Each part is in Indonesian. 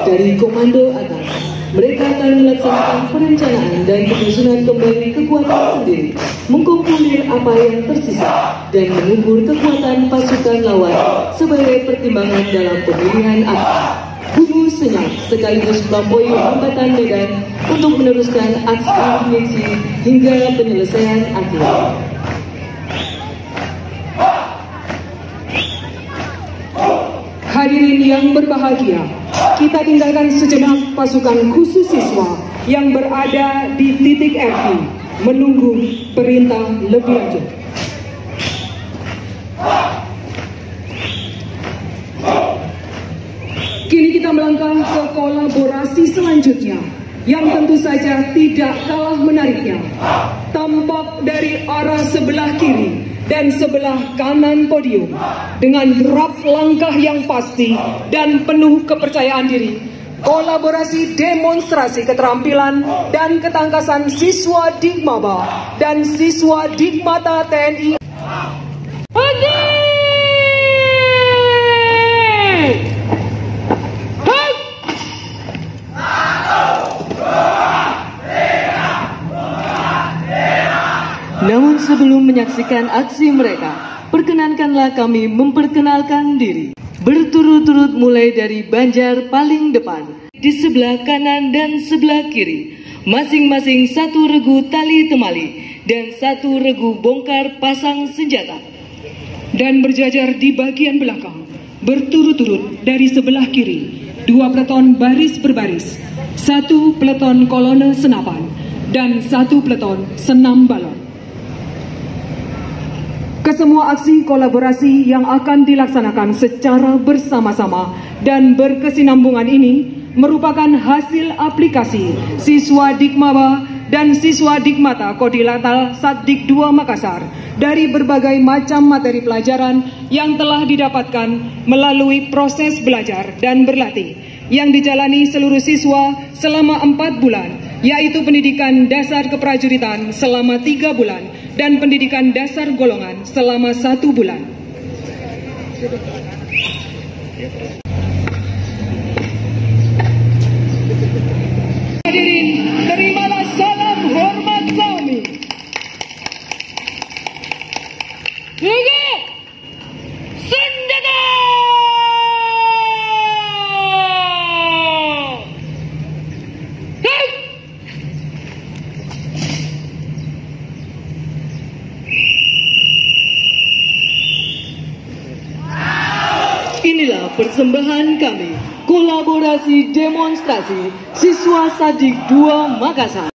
Dari komando atas, mereka akan melaksanakan perencanaan dan penyusunan kembali kekuatan sendiri, mengkumpulir apa yang tersisa, dan mengukur kekuatan pasukan lawan sebagai pertimbangan dalam pemilihan aksi. Bunyi senyap sekaligus melampaui hambatan medan untuk meneruskan aksi eliminasi hingga penyelesaian akhir. Hadirin yang berbahagia, kita tinggalkan sejenak pasukan khusus siswa yang berada di titik RV menunggu perintah lebih lanjut. Kini kita melangkah ke kolaborasi selanjutnya yang tentu saja tidak kalah menariknya. Tampak dari arah sebelah kiri dan sebelah kanan podium dengan derap langkah yang pasti dan penuh kepercayaan diri, kolaborasi demonstrasi keterampilan dan ketangkasan siswa Digmaba dan siswa Digmata TNI. Namun sebelum menyaksikan aksi mereka, perkenankanlah kami memperkenalkan diri. Berturut-turut mulai dari Banjar paling depan, di sebelah kanan dan sebelah kiri, masing-masing satu regu tali temali dan satu regu bongkar pasang senjata. Dan berjajar di bagian belakang, berturut-turut dari sebelah kiri, 2 peleton baris berbaris, 1 peleton kolonel senapan, dan 1 peleton senam balon. Kesemua aksi kolaborasi yang akan dilaksanakan secara bersama-sama dan berkesinambungan ini merupakan hasil aplikasi siswa Digmaba dan siswa Digmata Kodilatal Satdik 2 Makassar dari berbagai macam materi pelajaran yang telah didapatkan melalui proses belajar dan berlatih yang dijalani seluruh siswa selama 4 bulan, yaitu pendidikan dasar keprajuritan selama 3 bulan dan pendidikan dasar golongan selama 1 bulan. Hadirin, terimalah salam hormat kami. Tinggi senjata! Inilah persembahan kami, kolaborasi demonstrasi siswa Satdik 2 Makassar.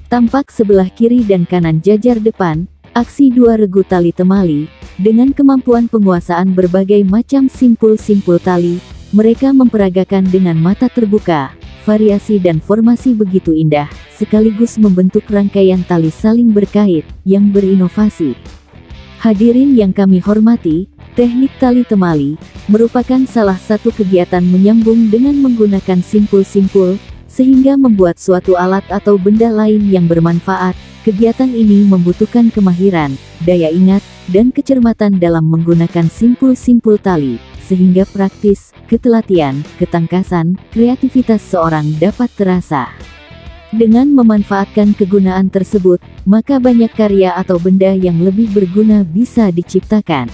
Tampak sebelah kiri dan kanan jajar depan, aksi 2 regu tali temali, dengan kemampuan penguasaan berbagai macam simpul-simpul tali, mereka memperagakan dengan mata terbuka, variasi dan formasi begitu indah, sekaligus membentuk rangkaian tali saling berkait, yang berinovasi. Hadirin yang kami hormati, teknik tali temali, merupakan salah satu kegiatan menyambung dengan menggunakan simpul-simpul, sehingga membuat suatu alat atau benda lain yang bermanfaat. Kegiatan ini membutuhkan kemahiran, daya ingat, dan kecermatan dalam menggunakan simpul-simpul tali, sehingga praktis, ketelitian, ketangkasan, kreativitas seorang dapat terasa. Dengan memanfaatkan kegunaan tersebut, maka banyak karya atau benda yang lebih berguna bisa diciptakan.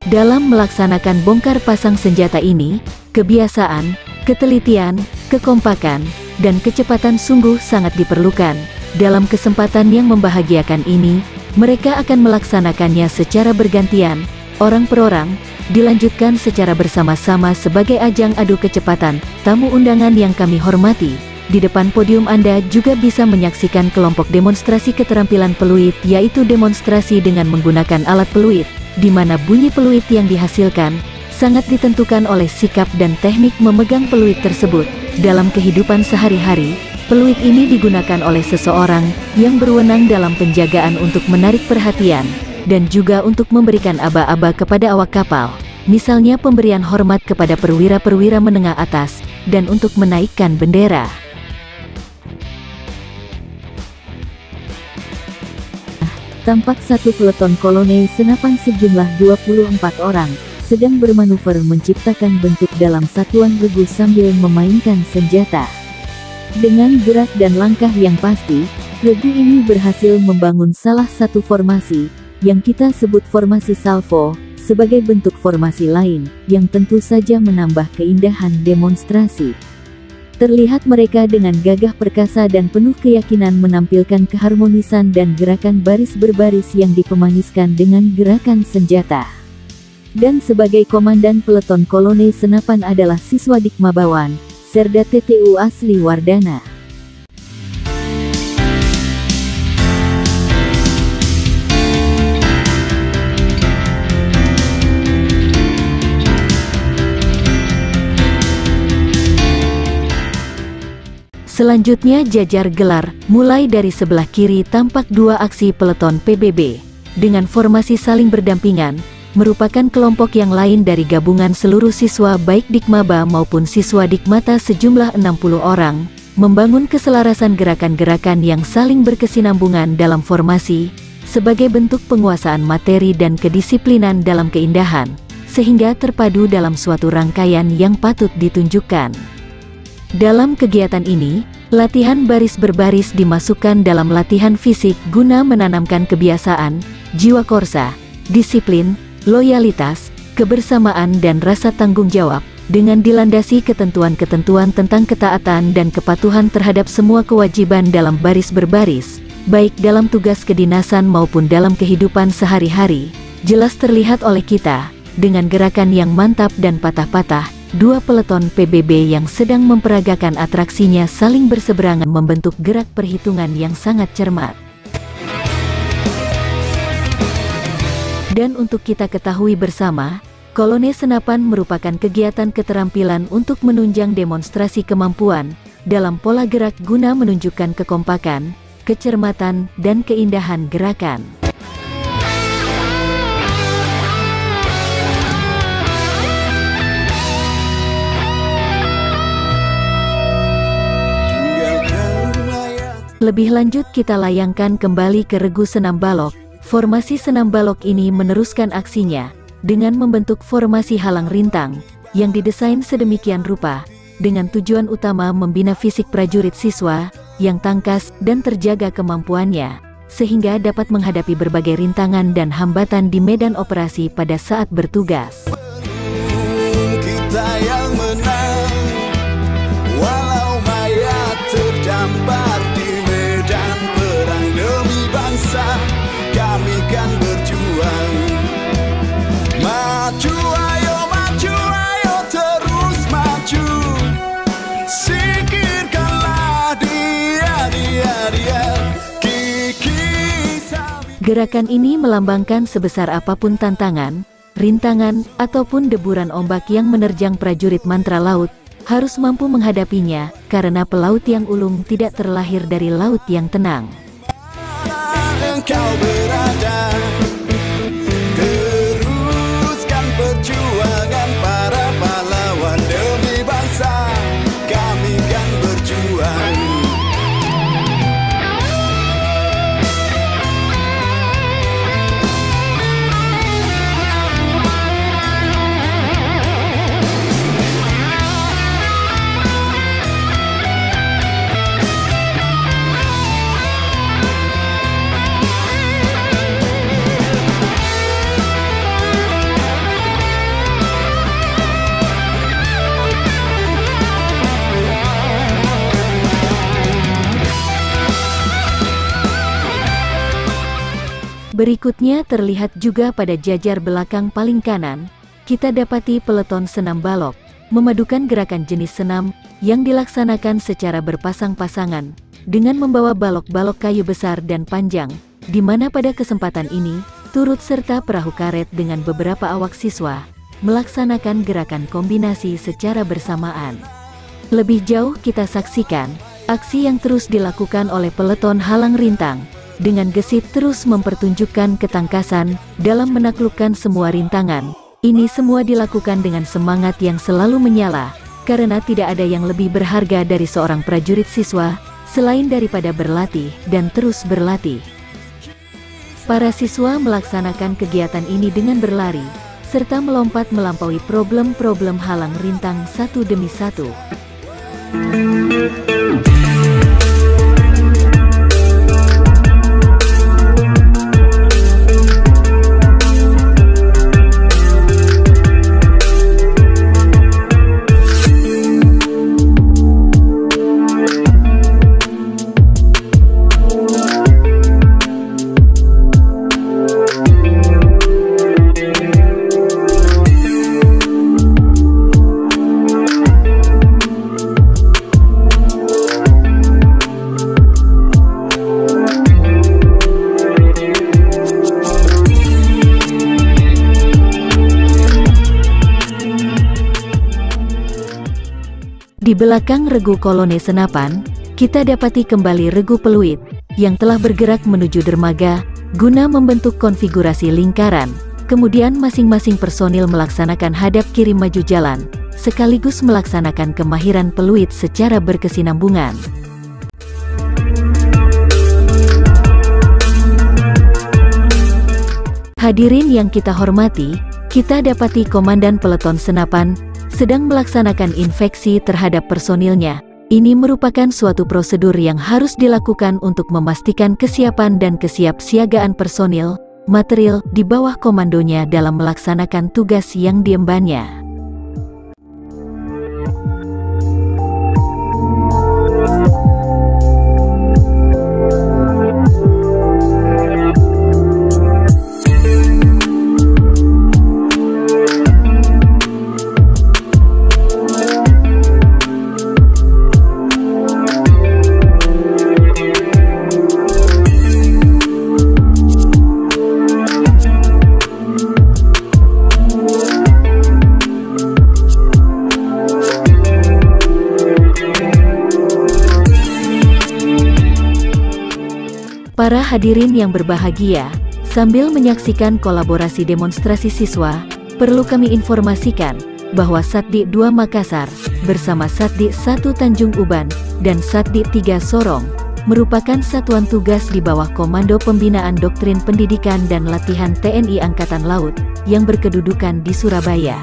Dalam melaksanakan bongkar pasang senjata ini, kebiasaan, ketelitian, kekompakan, dan kecepatan sungguh sangat diperlukan. Dalam kesempatan yang membahagiakan ini, mereka akan melaksanakannya secara bergantian, orang per orang, dilanjutkan secara bersama-sama sebagai ajang adu kecepatan. Tamu undangan yang kami hormati, di depan podium Anda juga bisa menyaksikan kelompok demonstrasi keterampilan peluit, yaitu demonstrasi dengan menggunakan alat peluit, di mana bunyi peluit yang dihasilkan sangat ditentukan oleh sikap dan teknik memegang peluit tersebut. Dalam kehidupan sehari-hari, peluit ini digunakan oleh seseorang yang berwenang dalam penjagaan untuk menarik perhatian, dan juga untuk memberikan aba-aba kepada awak kapal. misalnya pemberian hormat kepada perwira-perwira menengah atas, dan untuk menaikkan bendera. Tampak satu peleton kolonel senapan sejumlah 24 orang, sedang bermanuver menciptakan bentuk dalam satuan regu sambil memainkan senjata. Dengan gerak dan langkah yang pasti, regu ini berhasil membangun salah satu formasi, yang kita sebut formasi salvo, sebagai bentuk formasi lain, yang tentu saja menambah keindahan demonstrasi. Terlihat mereka dengan gagah perkasa dan penuh keyakinan menampilkan keharmonisan dan gerakan baris berbaris yang dipemaniskan dengan gerakan senjata. Dan sebagai komandan peleton kolonel senapan adalah siswa Dikma Bawan, Serda TTU asli Wardana. Selanjutnya jajar gelar, mulai dari sebelah kiri tampak dua aksi peleton PBB, dengan formasi saling berdampingan, merupakan kelompok yang lain dari gabungan seluruh siswa baik Dikmaba maupun siswa Dikmata sejumlah 60 orang, membangun keselarasan gerakan-gerakan yang saling berkesinambungan dalam formasi, sebagai bentuk penguasaan materi dan kedisiplinan dalam keindahan, sehingga terpadu dalam suatu rangkaian yang patut ditunjukkan. Dalam kegiatan ini, latihan baris berbaris dimasukkan dalam latihan fisik guna menanamkan kebiasaan, jiwa korsa, disiplin, loyalitas, kebersamaan dan rasa tanggung jawab, dengan dilandasi ketentuan-ketentuan tentang ketaatan dan kepatuhan terhadap semua kewajiban dalam baris berbaris, baik dalam tugas kedinasan maupun dalam kehidupan sehari-hari, jelas terlihat oleh kita, dengan gerakan yang mantap dan patah-patah. Dua peleton PBB yang sedang memperagakan atraksinya saling berseberangan membentuk gerak perhitungan yang sangat cermat. Dan untuk kita ketahui bersama, kolonel senapan merupakan kegiatan keterampilan untuk menunjang demonstrasi kemampuan dalam pola gerak guna menunjukkan kekompakan, kecermatan, dan keindahan gerakan. Lebih lanjut kita layangkan kembali ke regu senam balok. Formasi senam balok ini meneruskan aksinya dengan membentuk formasi halang rintang yang didesain sedemikian rupa dengan tujuan utama membina fisik prajurit siswa yang tangkas dan terjaga kemampuannya sehingga dapat menghadapi berbagai rintangan dan hambatan di medan operasi pada saat bertugas. Kita yang menang, walau mayat terdampar di medan perang demi bangsa, kami kan berjuang. Maju ayo terus maju, singkirkanlah dia. Gerakan ini melambangkan sebesar apapun tantangan, rintangan, ataupun deburan ombak yang menerjang prajurit mantra laut, harus mampu menghadapinya, karena pelaut yang ulung tidak terlahir dari laut yang tenang. Engkau berada, teruskan perjuangan para pahlawan demi bangsa, kami kan berjuang. Berikutnya terlihat juga pada jajar belakang paling kanan, kita dapati peleton senam balok, memadukan gerakan jenis senam, yang dilaksanakan secara berpasang-pasangan, dengan membawa balok-balok kayu besar dan panjang, di mana pada kesempatan ini, turut serta perahu karet dengan beberapa awak siswa, melaksanakan gerakan kombinasi secara bersamaan. Lebih jauh kita saksikan, aksi yang terus dilakukan oleh peleton halang rintang, dengan gesit terus mempertunjukkan ketangkasan dalam menaklukkan semua rintangan, Ini semua dilakukan dengan semangat yang selalu menyala, karena tidak ada yang lebih berharga dari seorang prajurit siswa, selain daripada berlatih dan terus berlatih. Para siswa melaksanakan kegiatan ini dengan berlari, serta melompat melampaui problem-problem halang rintang satu demi satu. Di belakang regu kolone senapan, kita dapati kembali regu peluit, yang telah bergerak menuju dermaga, guna membentuk konfigurasi lingkaran. Kemudian masing-masing personil melaksanakan hadap kiri maju jalan, sekaligus melaksanakan kemahiran peluit secara berkesinambungan. Hadirin yang kita hormati, kita dapati Komandan Peleton Senapan sedang melaksanakan infeksi terhadap personilnya. Ini merupakan suatu prosedur yang harus dilakukan untuk memastikan kesiapan dan kesiapsiagaan personil, material di bawah komandonya dalam melaksanakan tugas yang diembannya. Para hadirin yang berbahagia, sambil menyaksikan kolaborasi demonstrasi siswa, perlu kami informasikan bahwa Satdik 2 Makassar bersama Satdik 1 Tanjung Uban dan Satdik 3 Sorong merupakan satuan tugas di bawah Komando Pembinaan Doktrin Pendidikan dan Latihan TNI Angkatan Laut yang berkedudukan di Surabaya.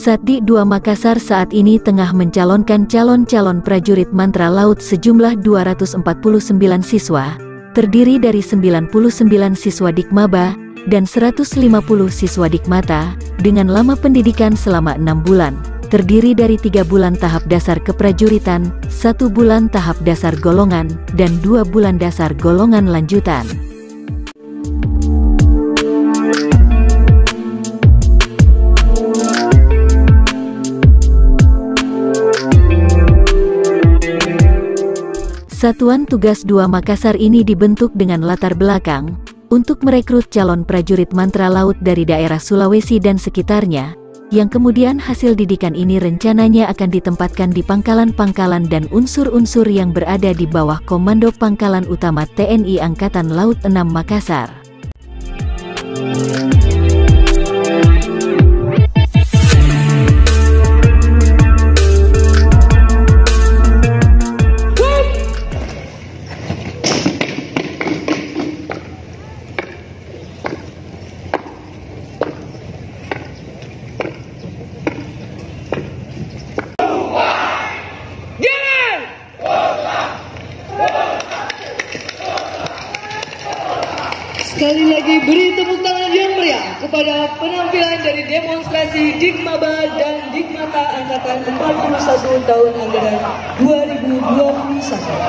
Satdik 2 Makassar saat ini tengah mencalonkan calon-calon prajurit Mantra Laut sejumlah 249 siswa, terdiri dari 99 siswa Dikmaba dan 150 siswa Dikmata, dengan lama pendidikan selama 6 bulan, terdiri dari 3 bulan tahap dasar keprajuritan, 1 bulan tahap dasar golongan, dan 2 bulan dasar golongan lanjutan. Satuan Tugas 2 Makassar ini dibentuk dengan latar belakang untuk merekrut calon prajurit Mantra Laut dari daerah Sulawesi dan sekitarnya, yang kemudian hasil didikan ini rencananya akan ditempatkan di pangkalan-pangkalan dan unsur-unsur yang berada di bawah Komando Pangkalan Utama TNI Angkatan Laut 6 Makassar. Sekali lagi beri tepuk tangan yang meriah kepada penampilan dari demonstrasi Dikmaba dan Dikmata Angkatan 41 tahun anggaran 2021.